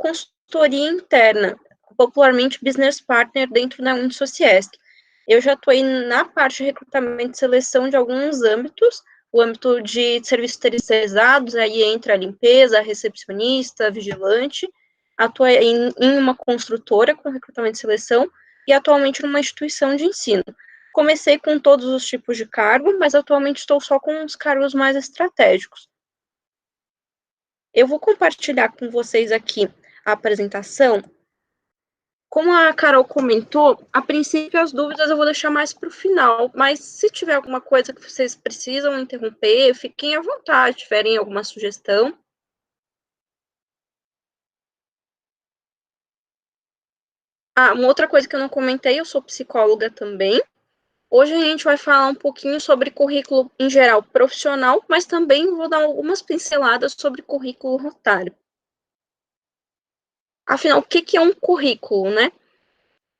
consultoria interna, popularmente business partner dentro da Unisociesc. Eu já atuei na parte de recrutamento e seleção de alguns âmbitos, o âmbito de serviços terceirizados, aí entra a limpeza, a recepcionista, a vigilante, atuei em uma construtora com recrutamento e seleção, e atualmente numa instituição de ensino. Comecei com todos os tipos de cargo, mas atualmente estou só com os cargos mais estratégicos. Eu vou compartilhar com vocês aqui a apresentação. Como a Carol comentou, a princípio as dúvidas eu vou deixar mais para o final, mas se tiver alguma coisa que vocês precisam interromper, fiquem à vontade, tiverem alguma sugestão. Uma outra coisa que eu não comentei, eu sou psicóloga também. Hoje a gente vai falar um pouquinho sobre currículo em geral profissional, mas também vou dar algumas pinceladas sobre currículo rotário. Afinal, o que é um currículo, né?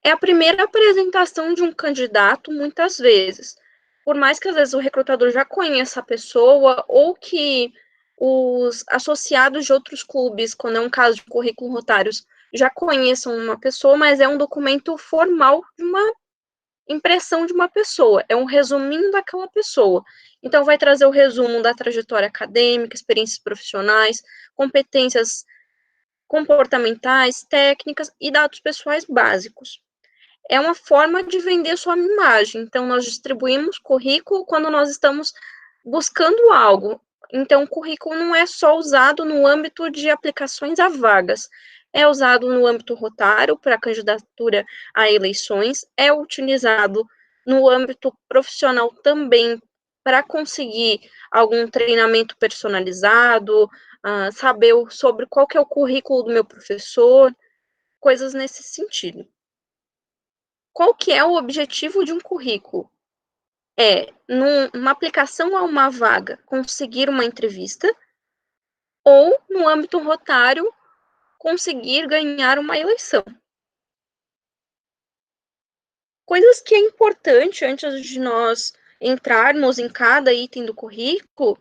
É a primeira apresentação de um candidato, muitas vezes. Por mais que às vezes o recrutador já conheça a pessoa, ou que os associados de outros clubes, quando é um caso de currículo rotários, já conheçam uma pessoa, mas é um documento formal de uma impressão de uma pessoa, é um resuminho daquela pessoa. Então, vai trazer o resumo da trajetória acadêmica, experiências profissionais, competências comportamentais, técnicas e dados pessoais básicos. É uma forma de vender sua imagem. Então, nós distribuímos currículo quando nós estamos buscando algo. Então, o currículo não é só usado no âmbito de aplicações a vagas, é usado no âmbito rotário para candidatura a eleições, é utilizado no âmbito profissional também para conseguir algum treinamento personalizado, saber sobre qual que é o currículo do meu professor, coisas nesse sentido. Qual que é o objetivo de um currículo? É, numa aplicação a uma vaga, conseguir uma entrevista, ou, no âmbito rotário, conseguir ganhar uma eleição. Coisas que é importante antes de nós entrarmos em cada item do currículo,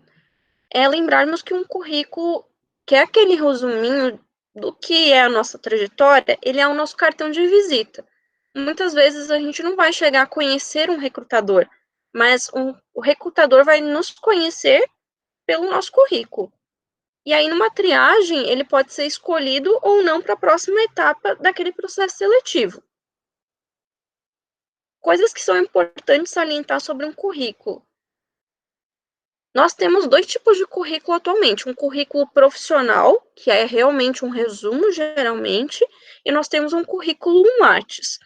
é lembrarmos que um currículo, que é aquele resuminho do que é a nossa trajetória, ele é o nosso cartão de visita. Muitas vezes a gente não vai chegar a conhecer um recrutador, mas o recrutador vai nos conhecer pelo nosso currículo. E aí, numa triagem, ele pode ser escolhido ou não para a próxima etapa daquele processo seletivo. Coisas que são importantes salientar sobre um currículo. Nós temos dois tipos de currículo atualmente, um currículo profissional, que é realmente um resumo, geralmente, e nós temos um currículo Lattes.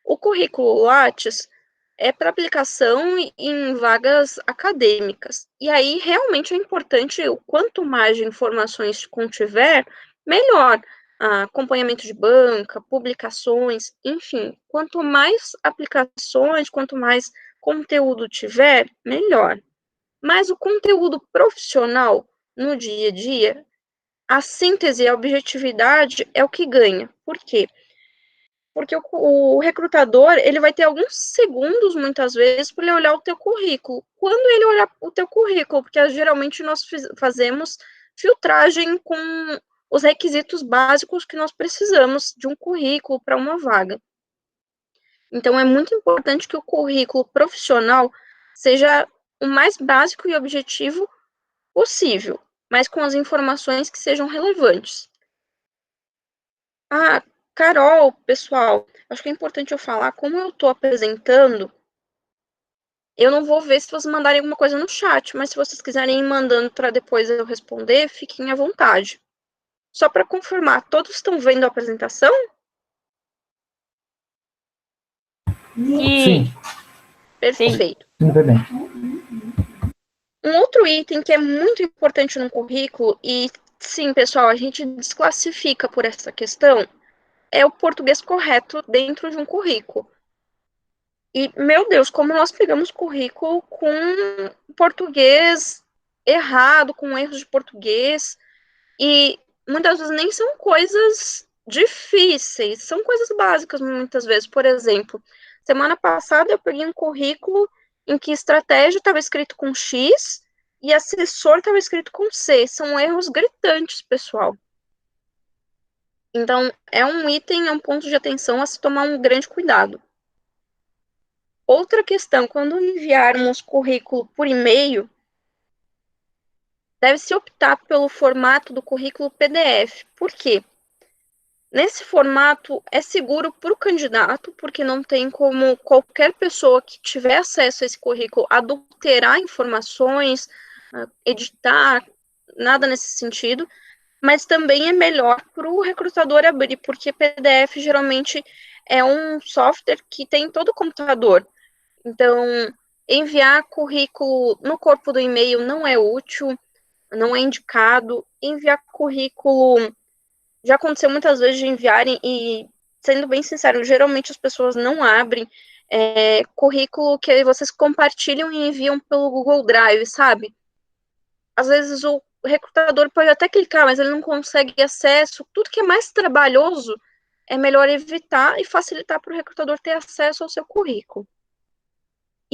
O currículo Lattes é para aplicação em vagas acadêmicas. E aí, realmente é importante, o quanto mais de informações contiver, melhor. Acompanhamento de banca, publicações, enfim, quanto mais aplicações, quanto mais conteúdo tiver, melhor. Mas o conteúdo profissional, no dia a dia, a síntese e a objetividade é o que ganha. Por quê? Porque o recrutador, ele vai ter alguns segundos, muitas vezes, para ele olhar o teu currículo. Quando ele olhar o teu currículo, porque geralmente nós fazemos filtragem com os requisitos básicos que nós precisamos de um currículo para uma vaga. Então, é muito importante que o currículo profissional seja o mais básico e objetivo possível, mas com as informações que sejam relevantes. Carol, pessoal, acho que é importante eu falar, como eu estou apresentando, eu não vou ver se vocês mandarem alguma coisa no chat, mas se vocês quiserem ir mandando para depois eu responder, fiquem à vontade. Só para confirmar, todos estão vendo a apresentação? Sim. Perfeito. Sim, vai bem. Um outro item que é muito importante no currículo, e sim, pessoal, a gente desclassifica por essa questão, é o português correto dentro de um currículo. E, meu Deus, como nós pegamos currículo com português errado, com erros de português, e muitas vezes nem são coisas difíceis, são coisas básicas muitas vezes. Por exemplo, semana passada eu peguei um currículo em que estratégia estava escrito com X e assessor estava escrito com C. São erros gritantes, pessoal. Então, é um item, é um ponto de atenção a se tomar um grande cuidado. Outra questão, quando enviarmos currículo por e-mail, deve-se optar pelo formato do currículo PDF. Por quê? Nesse formato é seguro para o candidato, porque não tem como qualquer pessoa que tiver acesso a esse currículo adulterar informações, editar, nada nesse sentido, mas também é melhor para o recrutador abrir, porque PDF geralmente é um software que tem em todo computador. Então, enviar currículo no corpo do e-mail não é útil, não é indicado. Enviar currículo já aconteceu muitas vezes de enviarem e, sendo bem sincero, geralmente as pessoas não abrem currículo que vocês compartilham e enviam pelo Google Drive, sabe? Às vezes o recrutador pode até clicar, mas ele não consegue acesso. Tudo que é mais trabalhoso é melhor evitar e facilitar para o recrutador ter acesso ao seu currículo.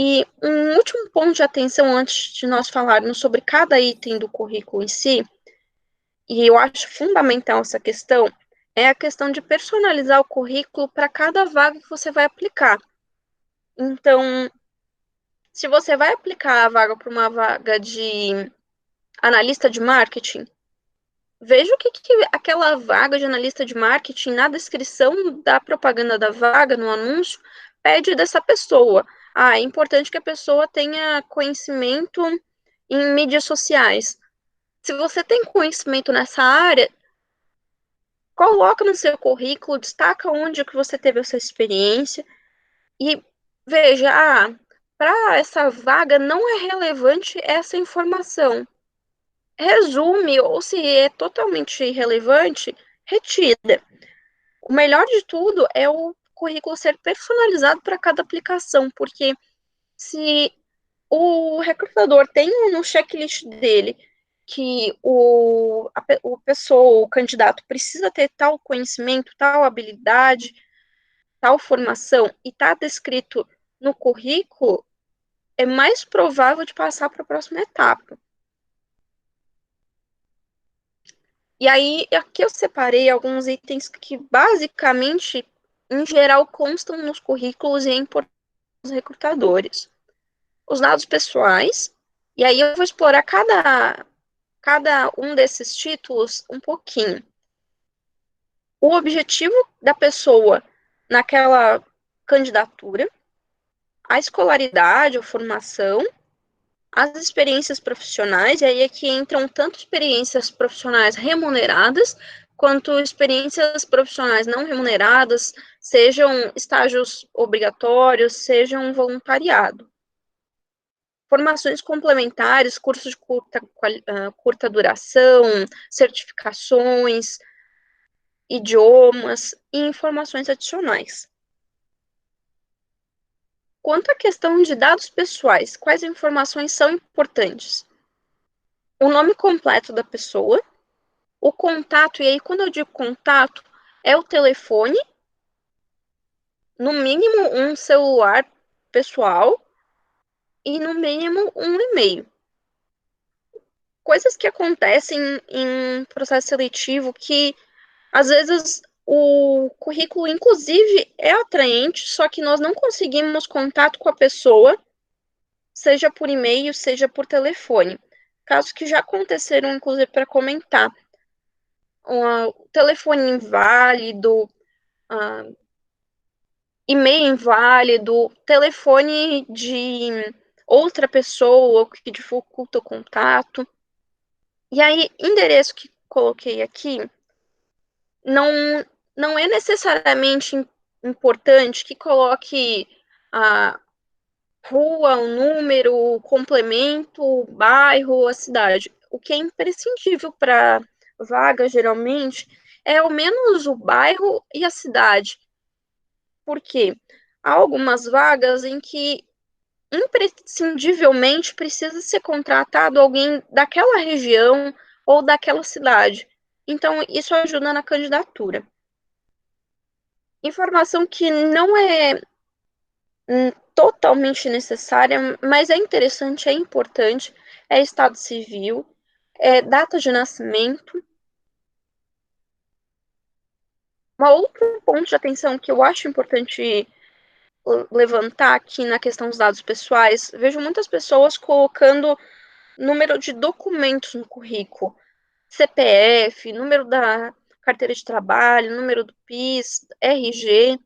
E um último ponto de atenção antes de nós falarmos sobre cada item do currículo em si, e eu acho fundamental essa questão, é a questão de personalizar o currículo para cada vaga que você vai aplicar. Então, se você vai aplicar a vaga para uma vaga de analista de marketing, veja o que aquela vaga de analista de marketing, na descrição da propaganda da vaga, no anúncio, pede dessa pessoa. É importante que a pessoa tenha conhecimento em mídias sociais. Se você tem conhecimento nessa área, coloca no seu currículo, destaca onde que você teve essa experiência e veja, para essa vaga não é relevante essa informação. Resume, ou se é totalmente irrelevante, retira. O melhor de tudo é o currículo ser personalizado para cada aplicação, porque se o recrutador tem no checklist dele que o pessoa, o candidato precisa ter tal conhecimento, tal habilidade, tal formação, e está descrito no currículo, é mais provável de passar para a próxima etapa. E aí, aqui eu separei alguns itens que, basicamente, em geral, constam nos currículos e é importante os recrutadores. Os dados pessoais, e aí eu vou explorar cada um desses títulos um pouquinho. O objetivo da pessoa naquela candidatura, a escolaridade ou formação, as experiências profissionais, e aí aqui entram tanto experiências profissionais remuneradas, quanto experiências profissionais não remuneradas, sejam estágios obrigatórios, sejam voluntariado. Formações complementares, cursos de curta duração, certificações, idiomas e informações adicionais. Quanto à questão de dados pessoais, quais informações são importantes? O nome completo da pessoa, o contato, e aí quando eu digo contato, é o telefone, no mínimo um celular pessoal e no mínimo um e-mail. Coisas que acontecem em processo seletivo que às vezes o currículo, inclusive, é atraente, só que nós não conseguimos contato com a pessoa, seja por e-mail, seja por telefone. Casos que já aconteceram, inclusive, para comentar. O telefone inválido, uh, e-mail inválido, telefone de outra pessoa que dificulta o contato. E aí, endereço que coloquei aqui, não, não é necessariamente importante que coloque a rua, o número, o complemento, o bairro, a cidade. O que é imprescindível para vaga, geralmente, é ao menos o bairro e a cidade. Por quê? Há algumas vagas em que imprescindivelmente precisa ser contratado alguém daquela região ou daquela cidade. Então, isso ajuda na candidatura. Informação que não é totalmente necessária, mas é interessante, é importante, é estado civil, é data de nascimento, Um outro ponto de atenção que eu acho importante levantar aqui na questão dos dados pessoais, vejo muitas pessoas colocando número de documentos no currículo, CPF, número da carteira de trabalho, número do PIS, RG.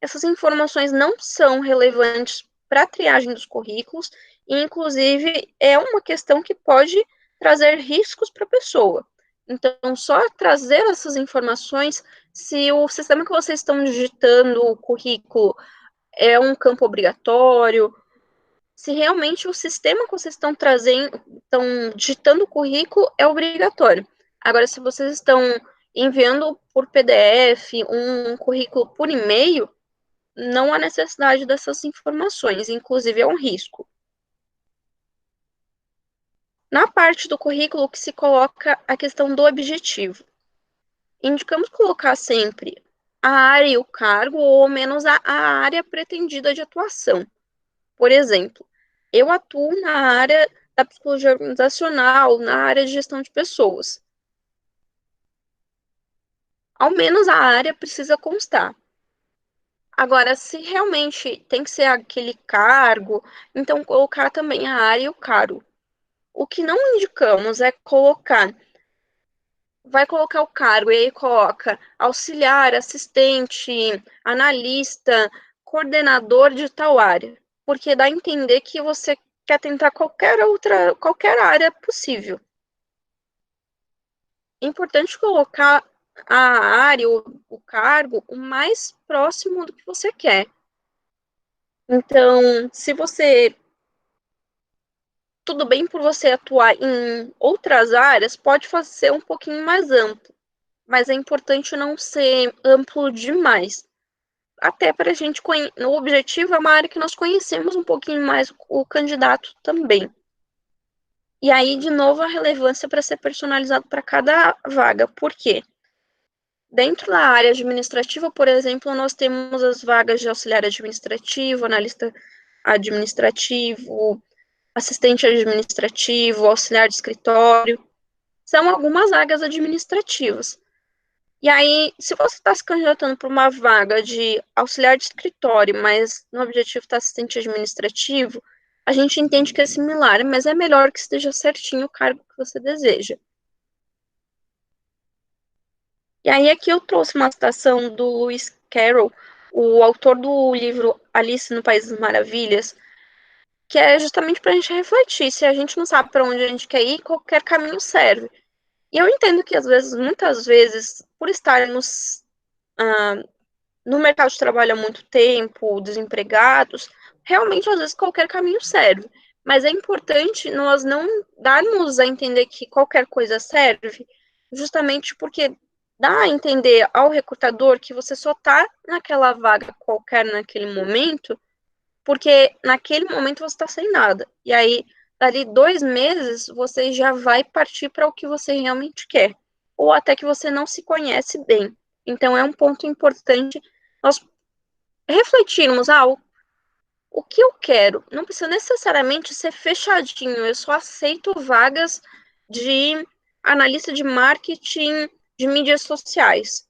Essas informações não são relevantes para a triagem dos currículos e, inclusive, é uma questão que pode trazer riscos para a pessoa. Então, só trazer essas informações se o sistema que vocês estão digitando o currículo é um campo obrigatório, se realmente o sistema que vocês estão trazendo, estão digitando o currículo é obrigatório. Agora, se vocês estão enviando por PDF um currículo por e-mail, não há necessidade dessas informações, inclusive é um risco. Na parte do currículo que se coloca a questão do objetivo, indicamos colocar sempre a área e o cargo, ou ao menos a área pretendida de atuação. Por exemplo, eu atuo na área da psicologia organizacional, na área de gestão de pessoas. Ao menos a área precisa constar. Agora, se realmente tem que ser aquele cargo, então colocar também a área e o cargo. O que não indicamos é colocar, vai colocar o cargo e aí coloca auxiliar, assistente, analista, coordenador de tal área, porque dá a entender que você quer tentar qualquer área possível. É importante colocar a área, o cargo, o mais próximo do que você quer. Então, se você tudo bem por você atuar em outras áreas, pode fazer um pouquinho mais amplo, mas é importante não ser amplo demais. Até para a gente conhecer. O objetivo é uma área que nós conhecemos um pouquinho mais o candidato também. E aí, de novo, a relevância para ser personalizado para cada vaga. Por quê? Dentro da área administrativa, por exemplo, nós temos as vagas de auxiliar administrativo, analista administrativo, assistente administrativo, auxiliar de escritório. São algumas vagas administrativas. E aí, se você está se candidatando para uma vaga de auxiliar de escritório, mas no objetivo está assistente administrativo, a gente entende que é similar, mas é melhor que esteja certinho o cargo que você deseja. E aí, aqui eu trouxe uma citação do Lewis Carroll, o autor do livro Alice no País das Maravilhas, que é justamente para a gente refletir. Se a gente não sabe para onde a gente quer ir, qualquer caminho serve. E eu entendo que, às vezes, muitas vezes, por estarmos no mercado de trabalho há muito tempo, desempregados, realmente, às vezes, qualquer caminho serve. Mas é importante nós não darmos a entender que qualquer coisa serve, justamente porque dá a entender ao recrutador que você só está naquela vaga qualquer naquele momento, porque naquele momento você está sem nada. E aí, dali 2 meses, você já vai partir para o que você realmente quer. Ou até que você não se conhece bem. Então, é um ponto importante nós refletirmos, o que eu quero? Não precisa necessariamente ser fechadinho, eu só aceito vagas de analista de marketing de mídias sociais.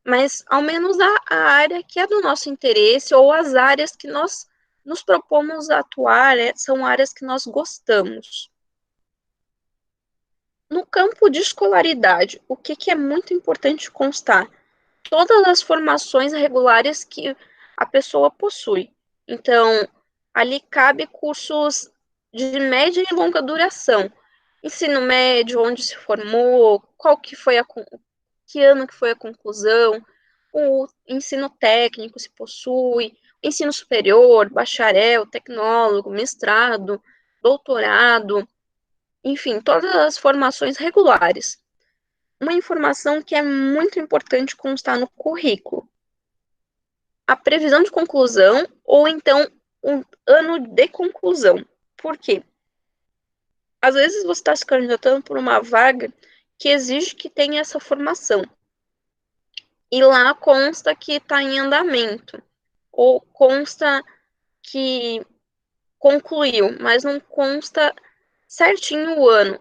Mas ao menos a área que é do nosso interesse ou as áreas que nós nos propomos a atuar são áreas que nós gostamos. No campo de escolaridade, o que é muito importante constar? Todas as formações regulares que a pessoa possui. Então, ali cabe cursos de média e longa duração. Ensino médio, onde se formou, qual que foi que ano que foi a conclusão, o ensino técnico se possui, ensino superior, bacharel, tecnólogo, mestrado, doutorado, enfim, todas as formações regulares. Uma informação que é muito importante constar no currículo: a previsão de conclusão ou então um ano de conclusão. Por quê? Às vezes você está se candidatando por uma vaga que exige que tenha essa formação. E lá consta que está em andamento. Ou consta que concluiu, mas não consta certinho o ano.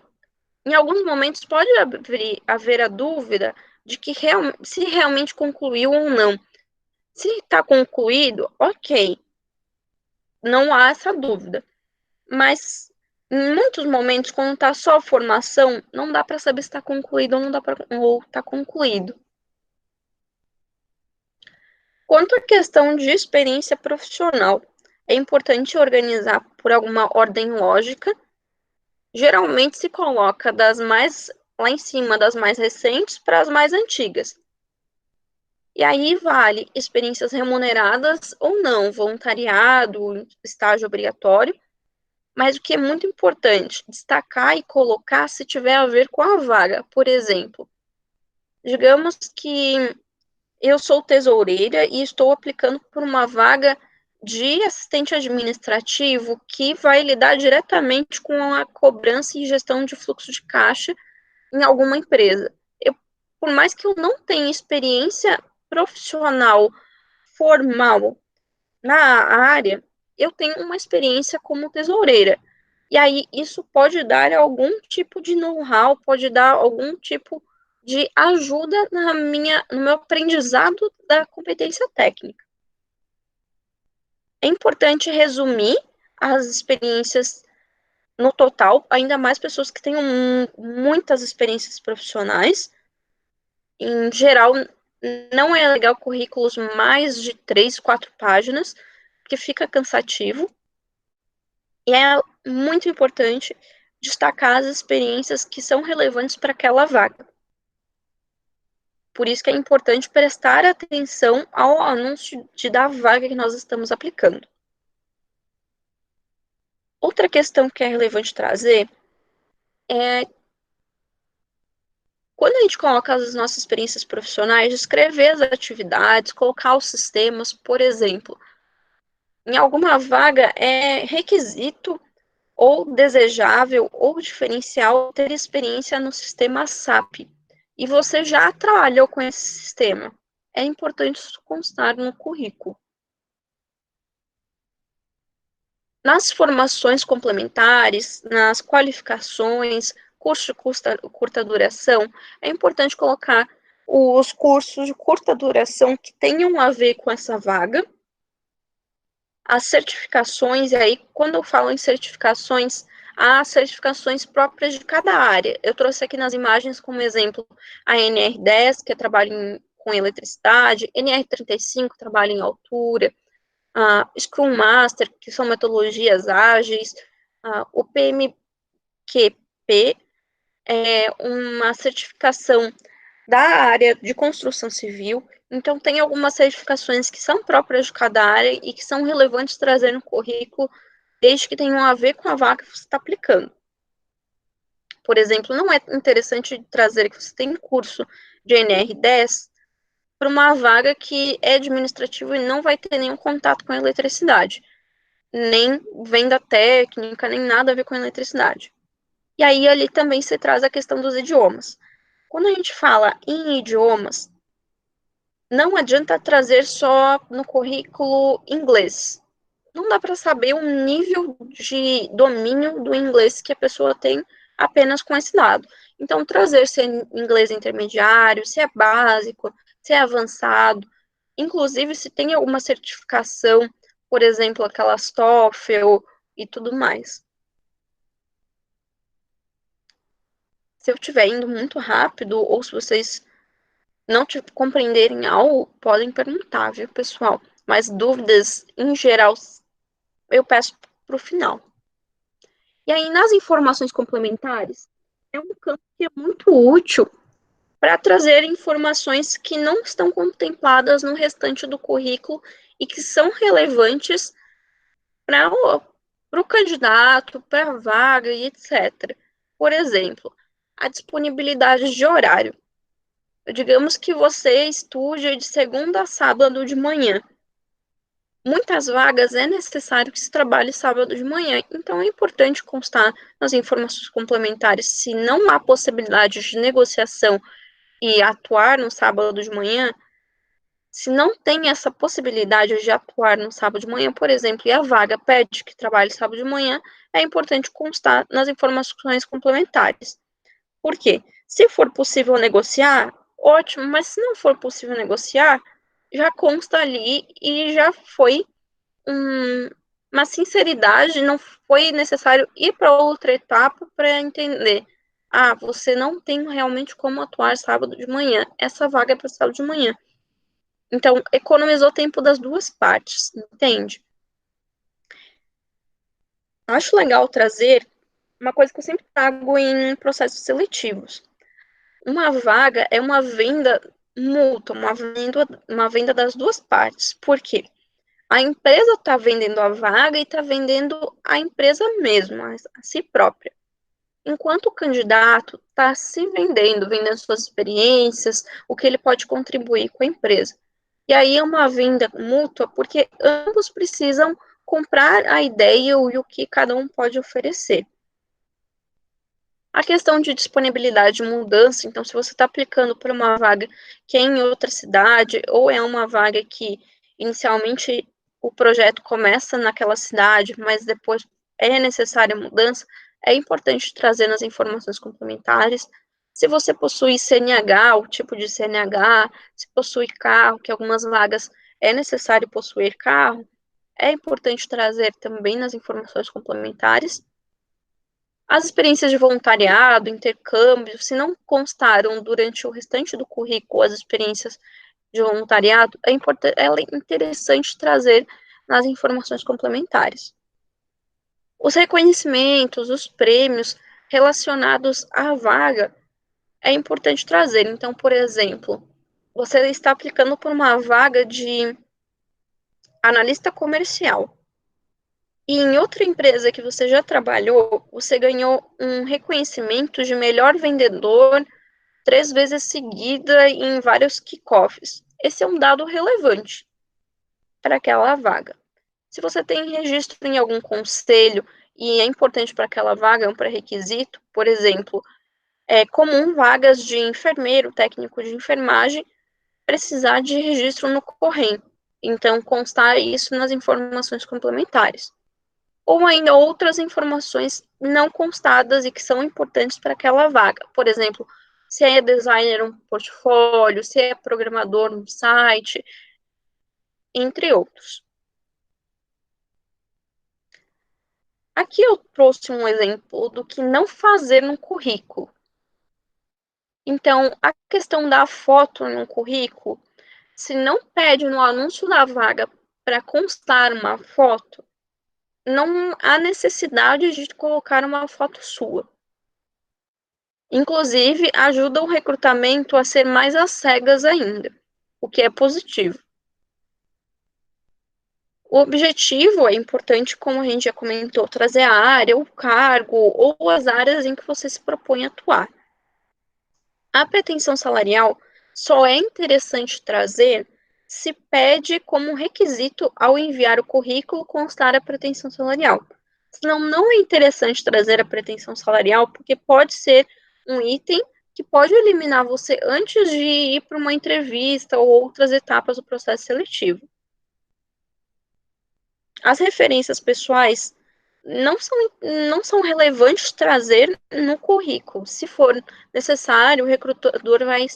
Em alguns momentos pode haver a dúvida, de que se realmente concluiu ou não. Se está concluído, ok, não há essa dúvida. Mas em muitos momentos, quando está só a formação, não dá para saber se está concluído ou não dá ou está concluído. Quanto à questão de experiência profissional, é importante organizar por alguma ordem lógica. Geralmente se coloca das mais lá em cima, das mais recentes para as mais antigas. E aí vale experiências remuneradas ou não, voluntariado, estágio obrigatório. Mas o que é muito importante, destacar e colocar se tiver a ver com a vaga. Por exemplo, digamos que eu sou tesoureira e estou aplicando por uma vaga de assistente administrativo que vai lidar diretamente com a cobrança e gestão de fluxo de caixa em alguma empresa. Por mais que eu não tenha experiência profissional formal na área, eu tenho uma experiência como tesoureira. E aí isso pode dar algum tipo de know-how, pode dar algum tipo de ajuda no meu aprendizado da competência técnica. É importante resumir as experiências no total, ainda mais pessoas que tenham muitas experiências profissionais. Em geral, não é legal currículos mais de 3, 4 páginas, porque fica cansativo. E é muito importante destacar as experiências que são relevantes para aquela vaga. Por isso que é importante prestar atenção ao anúncio da vaga que nós estamos aplicando. Outra questão que é relevante trazer é quando a gente coloca as nossas experiências profissionais, descrever as atividades, colocar os sistemas, por exemplo. Em alguma vaga é requisito ou desejável ou diferencial ter experiência no sistema SAP. E você já trabalhou com esse sistema. É importante isso constar no currículo. Nas formações complementares, nas qualificações, curso de curta duração, é importante colocar os cursos de curta duração que tenham a ver com essa vaga. As certificações, e aí, quando eu falo em certificações, há certificações próprias de cada área. Eu trouxe aqui nas imagens como exemplo a NR10, que é trabalho com eletricidade, NR35, trabalho em altura, a Scrum Master, que são metodologias ágeis, o PMQP é uma certificação da área de construção civil. Então, tem algumas certificações que são próprias de cada área e que são relevantes trazer no currículo, desde que tenham a ver com a vaga que você está aplicando. Por exemplo, não é interessante trazer que você tem curso de NR10 para uma vaga que é administrativa e não vai ter nenhum contato com a eletricidade, nem venda técnica, nem nada a ver com a eletricidade. E aí, ali também se traz a questão dos idiomas. Quando a gente fala em idiomas, não adianta trazer só no currículo inglês. Não dá para saber o nível de domínio do inglês que a pessoa tem apenas com esse dado. Então, trazer se é inglês intermediário, se é básico, se é avançado, inclusive se tem alguma certificação, por exemplo, aquelas TOEFL e tudo mais. Se eu estiver indo muito rápido, ou se vocês não compreenderem algo, podem perguntar, viu, pessoal? Mas dúvidas, em geral, eu peço para o final. E aí, nas informações complementares, é um campo que é muito útil para trazer informações que não estão contempladas no restante do currículo e que são relevantes para o candidato, para a vaga e etc. Por exemplo, a disponibilidade de horário. Digamos que você estude de segunda a sábado de manhã. Muitas vagas é necessário que se trabalhe sábado de manhã, então é importante constar nas informações complementares se não há possibilidade de negociação e atuar no sábado de manhã. Se não tem essa possibilidade de atuar no sábado de manhã, por exemplo, e a vaga pede que trabalhe sábado de manhã, é importante constar nas informações complementares. Por quê? Se for possível negociar, ótimo, mas se não for possível negociar, já consta ali e já foi uma sinceridade, não foi necessário ir para outra etapa para entender. Ah, você não tem realmente como atuar sábado de manhã. Essa vaga é para sábado de manhã. Então, economizou tempo das duas partes, entende? Acho legal trazer uma coisa que eu sempre trago em processos seletivos. Uma vaga é uma venda mútua, uma venda das duas partes. Por quê? A empresa está vendendo a vaga e está vendendo a empresa mesmo, a si própria. Enquanto o candidato está se vendendo, vendendo suas experiências, o que ele pode contribuir com a empresa. E aí é uma venda mútua, porque ambos precisam comprar a ideia e o que cada um pode oferecer. A questão de disponibilidade de mudança, então, se você está aplicando para uma vaga que é em outra cidade, ou é uma vaga que inicialmente o projeto começa naquela cidade, mas depois é necessária mudança, é importante trazer nas informações complementares. Se você possui CNH, o tipo de CNH, se possui carro, que algumas vagas é necessário possuir carro, é importante trazer também nas informações complementares. As experiências de voluntariado, intercâmbio, se não constaram durante o restante do currículo as experiências de voluntariado, é interessante trazer nas informações complementares. Os reconhecimentos, os prêmios relacionados à vaga, é importante trazer. Então, por exemplo, você está aplicando por uma vaga de analista comercial. E em outra empresa que você já trabalhou, você ganhou um reconhecimento de melhor vendedor 3 vezes seguida em vários kickoffs. Esse é um dado relevante para aquela vaga. Se você tem registro em algum conselho e é importante para aquela vaga, é um pré-requisito, por exemplo, é comum vagas de enfermeiro, técnico de enfermagem, precisar de registro no Correio. Então, constar isso nas informações complementares. Ou ainda outras informações não constadas e que são importantes para aquela vaga. Por exemplo, se é designer um portfólio, se é programador um site, entre outros. Aqui eu trouxe um exemplo do que não fazer no currículo. Então, a questão da foto no currículo, se não pede no anúncio da vaga para constar uma foto, não há necessidade de colocar uma foto sua. Inclusive, ajuda o recrutamento a ser mais às cegas ainda, o que é positivo. O objetivo é importante, como a gente já comentou, trazer a área, o cargo ou as áreas em que você se propõe a atuar. A pretensão salarial só é interessante trazer se pede como requisito ao enviar o currículo constar a pretensão salarial. Senão, não é interessante trazer a pretensão salarial, porque pode ser um item que pode eliminar você antes de ir para uma entrevista ou outras etapas do processo seletivo. As referências pessoais não são relevantes trazer no currículo. Se for necessário, o recrutador vai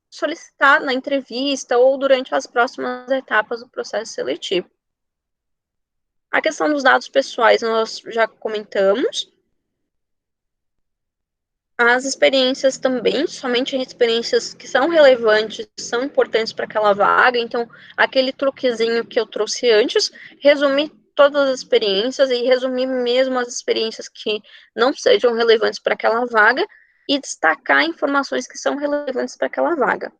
solicitar na entrevista ou durante as próximas etapas do processo seletivo. A questão dos dados pessoais nós já comentamos. As experiências também, somente experiências que são relevantes, são importantes para aquela vaga. Então, aquele truquezinho que eu trouxe antes, resumir todas as experiências e resumir mesmo as experiências que não sejam relevantes para aquela vaga e destacar informações que são relevantes para aquela vaga.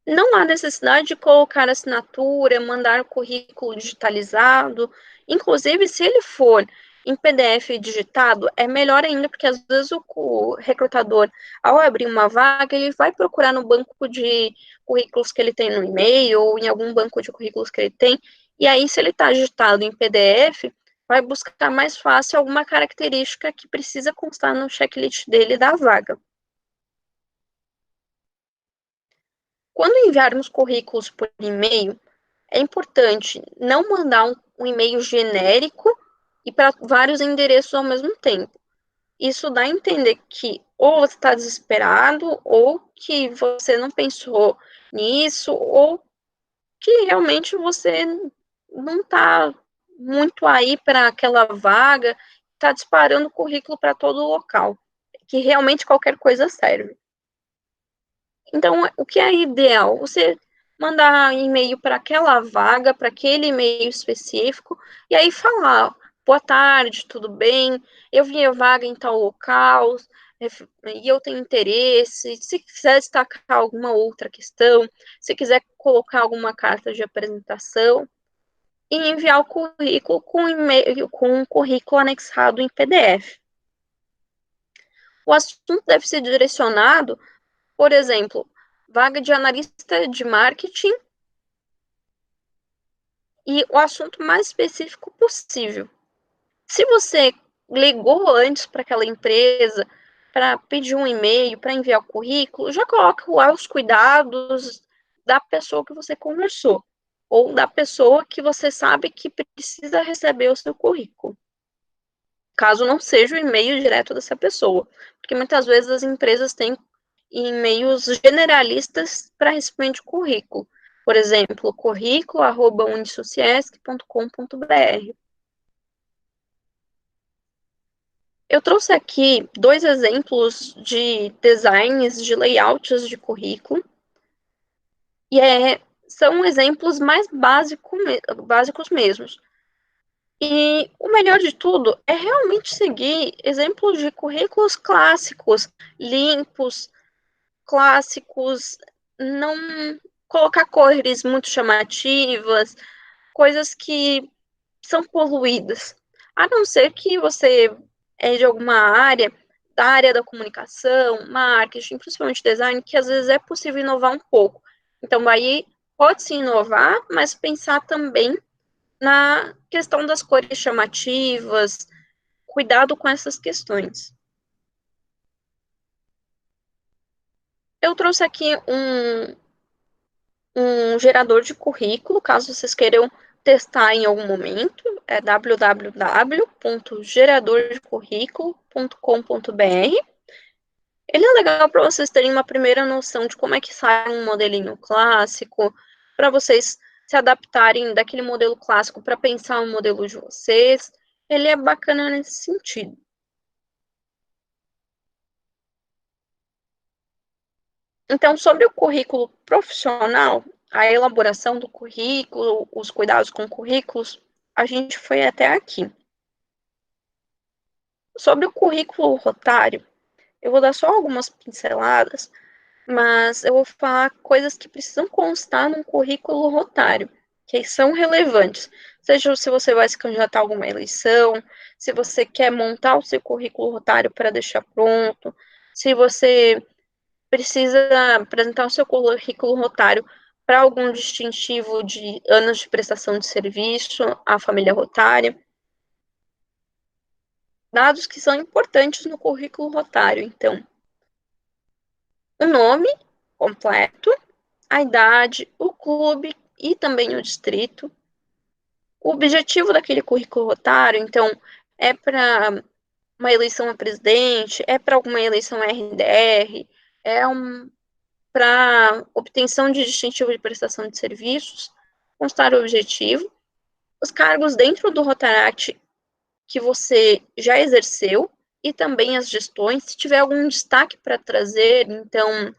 Não há necessidade de colocar assinatura, mandar o currículo digitalizado. Inclusive, se ele for em PDF digitado, é melhor ainda, porque às vezes o recrutador, ao abrir uma vaga, ele vai procurar no banco de currículos que ele tem no e-mail ou em algum banco de currículos que ele tem, e aí, se ele está digitado em PDF, vai buscar mais fácil alguma característica que precisa constar no checklist dele da vaga. Quando enviarmos currículos por e-mail, é importante não mandar um e-mail genérico e para vários endereços ao mesmo tempo. Isso dá a entender que ou você está desesperado, ou que você não pensou nisso, ou que realmente você não está muito aí para aquela vaga, está disparando currículo para todo local, que realmente qualquer coisa serve. Então, o que é ideal? Você mandar e-mail para aquela vaga, para aquele e-mail específico, e aí falar: boa tarde, tudo bem? Eu vi a vaga em tal local, e eu tenho interesse. Se quiser destacar alguma outra questão, se quiser colocar alguma carta de apresentação, e enviar o currículo com e-mail, com um currículo anexado em PDF. O assunto deve ser direcionado, por exemplo, vaga de analista de marketing e o assunto mais específico possível. Se você ligou antes para aquela empresa para pedir um e-mail, para enviar o currículo, já coloca lá os cuidados da pessoa que você conversou ou da pessoa que você sabe que precisa receber o seu currículo. Caso não seja o e-mail direto dessa pessoa, porque muitas vezes as empresas têm e-mails generalistas para recebimento de currículo. Por exemplo, currículo@unisociesc.com.br. Eu trouxe aqui 2 exemplos de designs de layouts de currículo, e são exemplos mais básicos mesmos. E o melhor de tudo é realmente seguir exemplos de currículos clássicos, limpos, clássicos, não colocar cores muito chamativas, coisas que são poluídas. A não ser que você é de alguma área, da área da comunicação, marketing, principalmente design, que às vezes é possível inovar um pouco. Então, aí pode-se inovar, mas pensar também na questão das cores chamativas, cuidado com essas questões. Eu trouxe aqui um gerador de currículo, caso vocês queiram testar em algum momento, é www.geradordecurrículo.com.br. Ele é legal para vocês terem uma primeira noção de como é que sai um modelinho clássico, para vocês se adaptarem daquele modelo clássico para pensar um modelo de vocês. Ele é bacana nesse sentido. Então, sobre o currículo profissional, a elaboração do currículo, os cuidados com currículos, a gente foi até aqui. Sobre o currículo rotário, eu vou dar só algumas pinceladas, mas eu vou falar coisas que precisam constar num currículo rotário, que são relevantes. Seja se você vai se candidatar a alguma eleição, se você quer montar o seu currículo rotário para deixar pronto, se você precisa apresentar o seu currículo rotário para algum distintivo de anos de prestação de serviço à família rotária. Dados que são importantes no currículo rotário, então, o nome completo, a idade, o clube e também o distrito. O objetivo daquele currículo rotário, então, é para uma eleição a presidente, é para alguma eleição RDR, é para obtenção de distintivo de prestação de serviços, constar o objetivo, os cargos dentro do Rotaract que você já exerceu e também as gestões, se tiver algum destaque para trazer, então,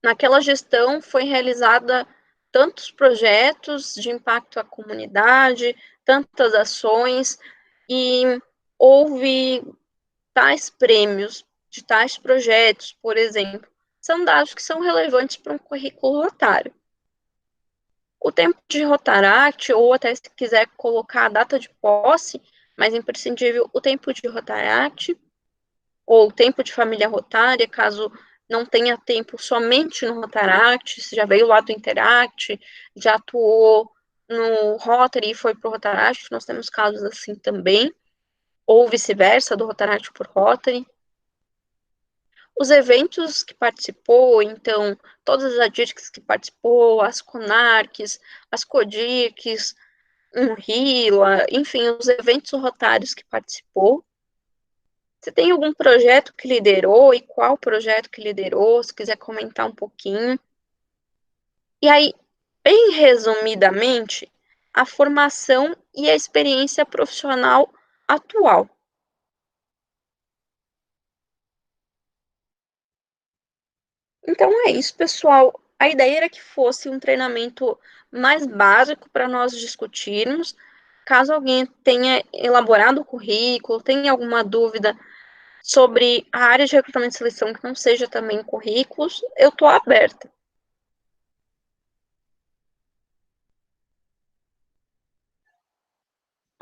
naquela gestão foi realizada tantos projetos de impacto à comunidade, tantas ações, e houve tais prêmios de tais projetos, por exemplo, são dados que são relevantes para um currículo rotário. O tempo de Rotaract, ou até se quiser colocar a data de posse, mas imprescindível o tempo de Rotaract, ou o tempo de família rotária, caso não tenha tempo somente no Rotaract, se já veio lá do Interact, já atuou no Rotary e foi para o Rotaract, nós temos casos assim também, ou vice-versa, do Rotaract por Rotary. Os eventos que participou, então, todas as ADIRCs que participou, as CONARCs, as CODIRCs, RILA, enfim, os eventos rotários que participou. Você tem algum projeto que liderou e qual projeto que liderou? Se quiser comentar um pouquinho. E aí, bem resumidamente, a formação e a experiência profissional atual. Então é isso, pessoal. A ideia era que fosse um treinamento mais básico para nós discutirmos. Caso alguém tenha elaborado o currículo, tenha alguma dúvida sobre a área de recrutamento e seleção que não seja também currículos, eu estou aberta.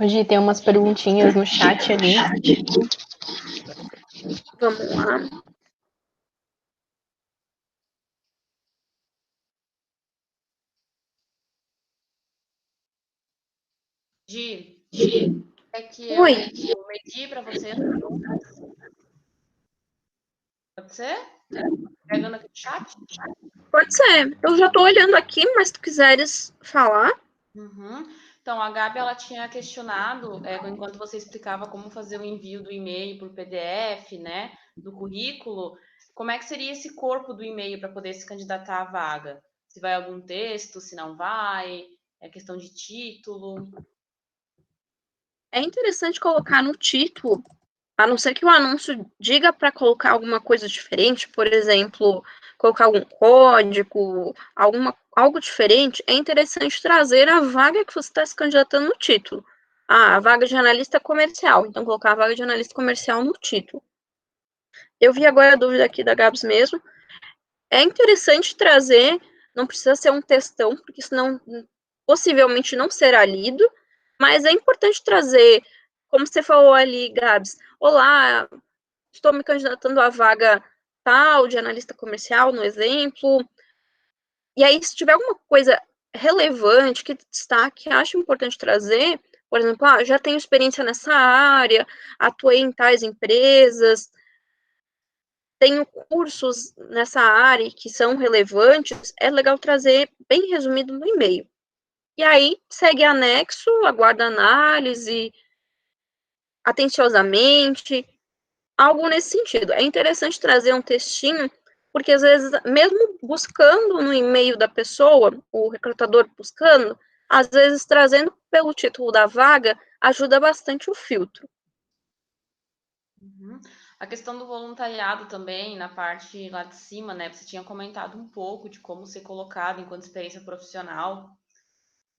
Hoje tem umas perguntinhas no chat ali. Vamos lá. Gi, é que Oi, eu medi para você as perguntas? Pode ser? Pegando aqui no chat? pode ser. Eu já estou olhando aqui, mas se tu quiseres falar. Uhum. Então, a Gabi, ela tinha questionado, enquanto você explicava como fazer o envio do e-mail por PDF, né, do currículo, como é que seria esse corpo do e-mail para poder se candidatar à vaga? Se vai algum texto, se não vai, é questão de título. É interessante colocar no título, a não ser que o anúncio diga para colocar alguma coisa diferente, por exemplo, colocar algum código, algo diferente, é interessante trazer a vaga que você está se candidatando no título. Ah, a vaga de analista comercial, então colocar a vaga de analista comercial no título. Eu vi agora a dúvida aqui da Gabs mesmo. É interessante trazer, não precisa ser um textão, porque senão possivelmente não será lido, mas é importante trazer, como você falou ali, Gabs, olá, estou me candidatando à vaga tal de analista comercial, no exemplo. E aí, se tiver alguma coisa relevante que destaque, acho importante trazer, por exemplo, já tenho experiência nessa área, atuei em tais empresas, tenho cursos nessa área que são relevantes, é legal trazer bem resumido no e-mail. E aí, segue anexo, aguarda análise, atenciosamente, algo nesse sentido. É interessante trazer um textinho, porque às vezes, mesmo buscando no e-mail da pessoa, o recrutador buscando, às vezes trazendo pelo título da vaga, ajuda bastante o filtro. Uhum. A questão do voluntariado também, na parte lá de cima, né? Você tinha comentado um pouco de como ser colocado enquanto experiência profissional,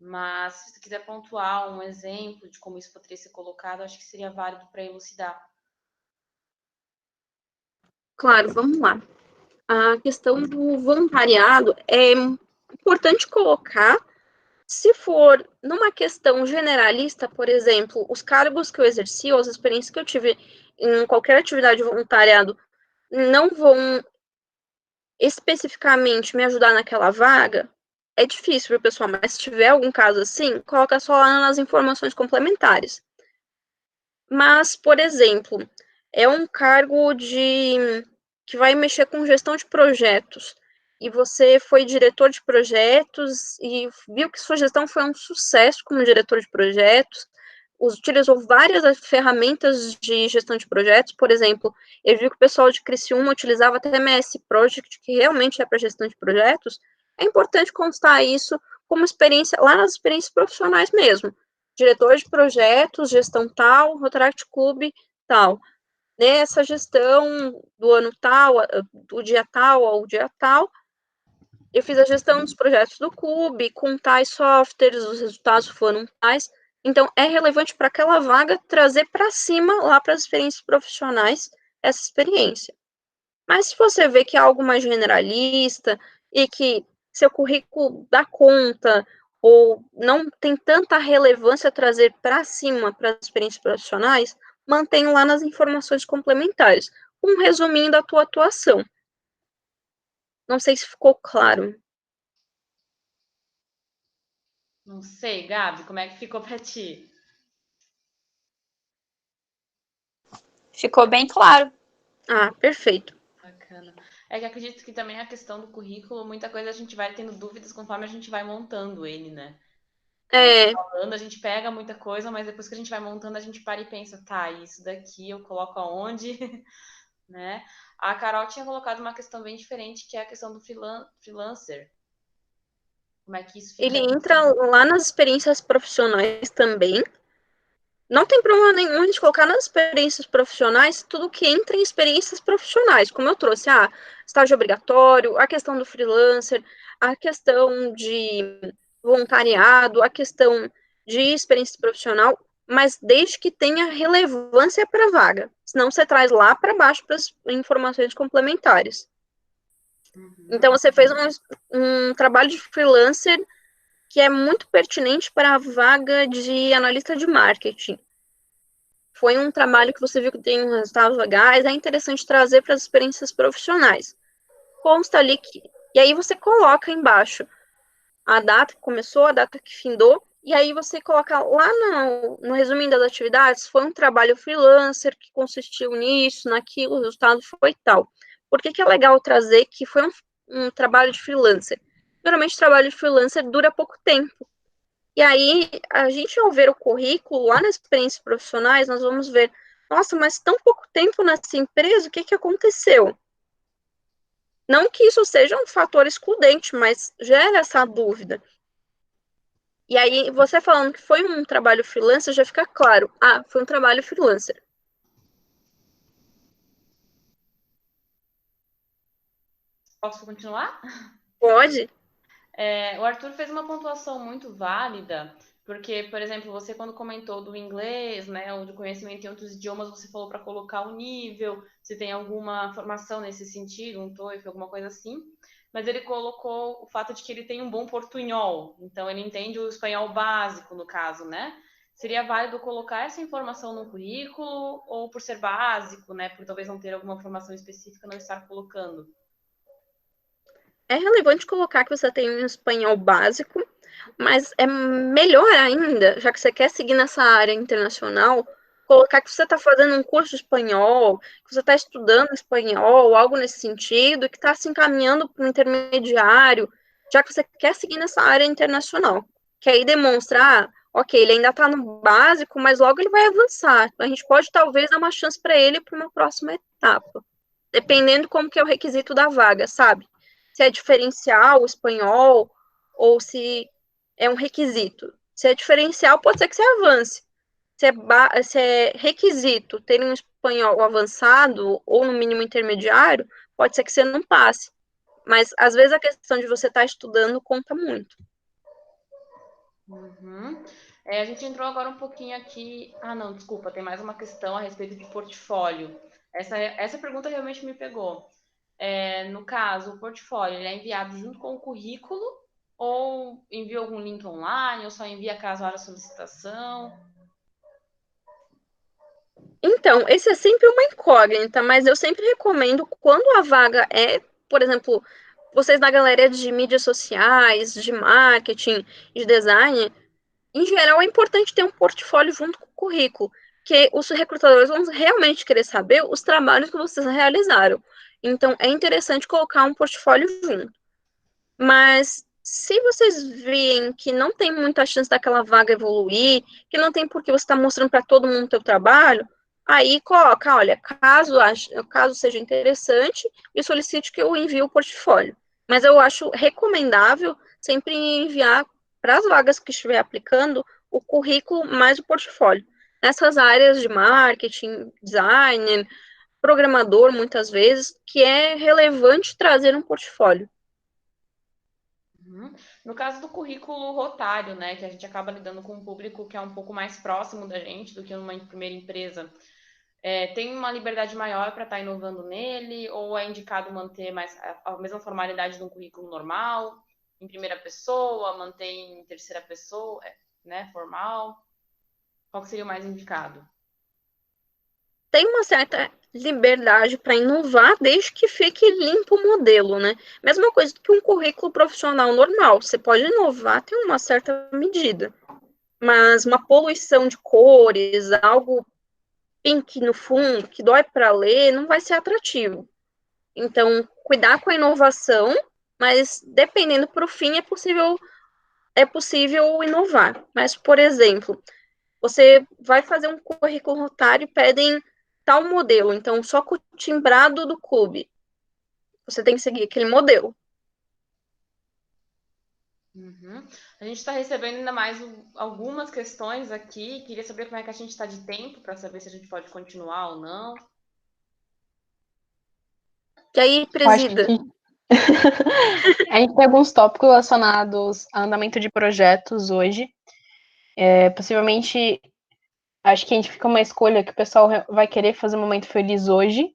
mas se você quiser pontuar um exemplo de como isso poderia ser colocado, acho que seria válido para elucidar. Claro, vamos lá. A questão do voluntariado é importante colocar. Se for numa questão generalista, por exemplo, os cargos que eu exerci, ou as experiências que eu tive em qualquer atividade de voluntariado, não vão especificamente me ajudar naquela vaga, é difícil, viu, pessoal? Mas se tiver algum caso assim, coloca só lá nas informações complementares. Mas, por exemplo, é um cargo de que vai mexer com gestão de projetos. E você foi diretor de projetos e viu que sua gestão foi um sucesso como diretor de projetos, utilizou várias ferramentas de gestão de projetos, por exemplo, eu vi que o pessoal de Criciúma utilizava até MS Project, que realmente é para gestão de projetos. É importante constar isso como experiência, lá nas experiências profissionais mesmo, diretor de projetos, gestão tal, Rotaract Club tal. Nessa gestão do ano tal, do dia tal ao dia tal, eu fiz a gestão dos projetos do clube, com tais softwares, os resultados foram tais. Então, é relevante para aquela vaga trazer para cima, lá para as experiências profissionais, essa experiência. Mas se você vê que é algo mais generalista e que seu currículo dá conta ou não tem tanta relevância trazer para cima para as experiências profissionais, mantenha lá nas informações complementares, um resuminho da tua atuação. Não sei se ficou claro. Não sei, Gabi, como é que ficou para ti? Ficou bem claro. Ah, perfeito. Bacana. É que acredito que também a questão do currículo, muita coisa a gente vai tendo dúvidas conforme a gente vai montando ele, né? É, Falando, a gente pega muita coisa, mas depois que a gente vai montando, a gente para e pensa, tá, isso daqui eu coloco aonde, né? A Carol tinha colocado uma questão bem diferente, que é a questão do freelancer. Como é que isso ele fica? entra lá nas experiências profissionais também. Não tem problema nenhum a gente colocar nas experiências profissionais tudo que entra em experiências profissionais, como eu trouxe, estágio obrigatório, a questão do freelancer, a questão de voluntariado, a questão de experiência profissional, mas desde que tenha relevância para a vaga. Senão você traz lá para baixo para as informações complementares. Então você fez um trabalho de freelancer que é muito pertinente para a vaga de analista de marketing. Foi um trabalho que você viu que tem resultados legais, é interessante trazer para as experiências profissionais. Consta ali que. E aí você coloca embaixo a data que começou, a data que findou, e aí você coloca lá no resuminho das atividades, foi um trabalho freelancer que consistiu nisso, naquilo, o resultado foi tal. Por que é legal trazer que foi um trabalho de freelancer? Geralmente, trabalho de freelancer dura pouco tempo. E aí, a gente, ao ver o currículo, lá nas experiências profissionais, nós vamos ver, nossa, mas tão pouco tempo nessa empresa, o que aconteceu? Não que isso seja um fator excludente, mas gera essa dúvida. E aí, você falando que foi um trabalho freelancer, já fica claro, foi um trabalho freelancer. Posso continuar? Pode? O Arthur fez uma pontuação muito válida, porque, por exemplo, você quando comentou do inglês, né, ou do conhecimento em outros idiomas, você falou para colocar o nível, se tem alguma formação nesse sentido, um TOEFL, alguma coisa assim. Mas ele colocou o fato de que ele tem um bom portunhol, então ele entende o espanhol básico, no caso, né? Seria válido colocar essa informação no currículo, ou por ser básico, né, por talvez não ter alguma formação específica, não estar colocando? É relevante colocar que você tem um espanhol básico, mas é melhor ainda, já que você quer seguir nessa área internacional, colocar que você está fazendo um curso de espanhol, que você está estudando espanhol, algo nesse sentido, e que está se encaminhando para um intermediário, já que você quer seguir nessa área internacional. Que aí demonstra, ok, ele ainda está no básico, mas logo ele vai avançar. Então, a gente pode talvez dar uma chance para ele para uma próxima etapa, dependendo como que é o requisito da vaga, sabe? Se é diferencial o espanhol ou se é um requisito. Se é diferencial, pode ser que você avance. Se é requisito ter um espanhol avançado ou no mínimo intermediário, pode ser que você não passe. Mas às vezes a questão de você estar estudando conta muito. Uhum. A gente entrou agora um pouquinho aqui. Ah, não, desculpa, tem mais uma questão a respeito de portfólio. Essa pergunta realmente me pegou. No caso, o portfólio ele é enviado junto com o currículo ou envia algum link online ou só envia caso haja solicitação? Então, esse é sempre uma incógnita, mas eu sempre recomendo quando a vaga é, por exemplo, vocês da galera de mídias sociais, de marketing, de design, em geral é importante ter um portfólio junto com o currículo, que os recrutadores vão realmente querer saber os trabalhos que vocês realizaram. Então, é interessante colocar um portfólio junto. Mas se vocês veem que não tem muita chance daquela vaga evoluir, que não tem por que você estar mostrando para todo mundo o seu trabalho, aí coloca, olha, caso seja interessante, eu solicite que eu envie o portfólio. Mas eu acho recomendável sempre enviar para as vagas que estiver aplicando o currículo mais o portfólio. Nessas áreas de marketing, design, programador, muitas vezes, que é relevante trazer um portfólio. Uhum. No caso do currículo rotário, né, que a gente acaba lidando com um público que é um pouco mais próximo da gente do que numa primeira empresa, tem uma liberdade maior para estar inovando nele, ou é indicado manter mais a mesma formalidade de um currículo normal, em primeira pessoa, manter em terceira pessoa, né, formal? Qual que seria o mais indicado? Tem uma certa liberdade para inovar desde que fique limpo o modelo, né? Mesma coisa que um currículo profissional normal. Você pode inovar até uma certa medida, mas uma poluição de cores, algo pink no fundo, que dói para ler, não vai ser atrativo. Então, cuidar com a inovação, mas dependendo para o fim, é possível é possível inovar. Mas, por exemplo, você vai fazer um currículo rotário e pedem tal modelo, então só com o timbrado do clube. Você tem que seguir aquele modelo. Uhum. A gente está recebendo ainda mais algumas questões aqui. Queria saber como é que a gente está de tempo para saber se a gente pode continuar ou não. E aí, Eu acho que presida, a gente tem alguns tópicos relacionados a andamento de projetos hoje. Possivelmente, acho que a gente fica uma escolha que o pessoal vai querer fazer um momento feliz hoje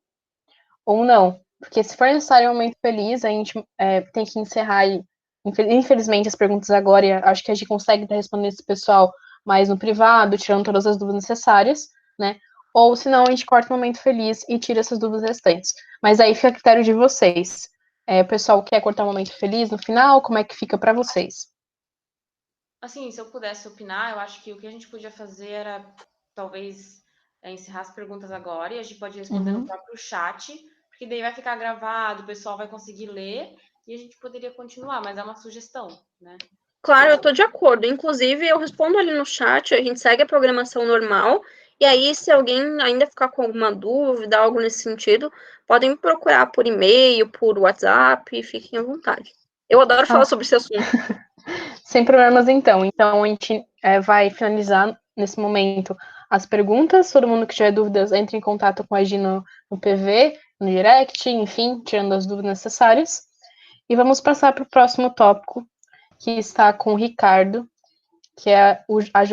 ou não. Porque se for necessário um momento feliz, a gente tem que encerrar, infelizmente, as perguntas agora. E acho que a gente consegue estar respondendo esse pessoal mais no privado, tirando todas as dúvidas necessárias, né? Ou se não, a gente corta o momento feliz e tira essas dúvidas restantes. Mas aí fica a critério de vocês. O pessoal quer cortar o momento feliz no final? Como é que fica para vocês? Assim, se eu pudesse opinar, eu acho que o que a gente podia fazer era, talvez, encerrar as perguntas agora e a gente pode responder no próprio chat, porque daí vai ficar gravado, o pessoal vai conseguir ler e a gente poderia continuar, mas é uma sugestão, né? claro, eu estou de acordo. Inclusive, eu respondo ali no chat, a gente segue a programação normal. E aí, se alguém ainda ficar com alguma dúvida, algo nesse sentido, podem me procurar por e-mail, por WhatsApp, fiquem à vontade. Eu adoro falar sobre esse assunto. Sem problemas, então. Então, a gente vai finalizar nesse momento as perguntas. Todo mundo que tiver dúvidas, entre em contato com a Gi no PV, no direct, enfim, tirando as dúvidas necessárias. E vamos passar para o próximo tópico, que está com o Ricardo, que é a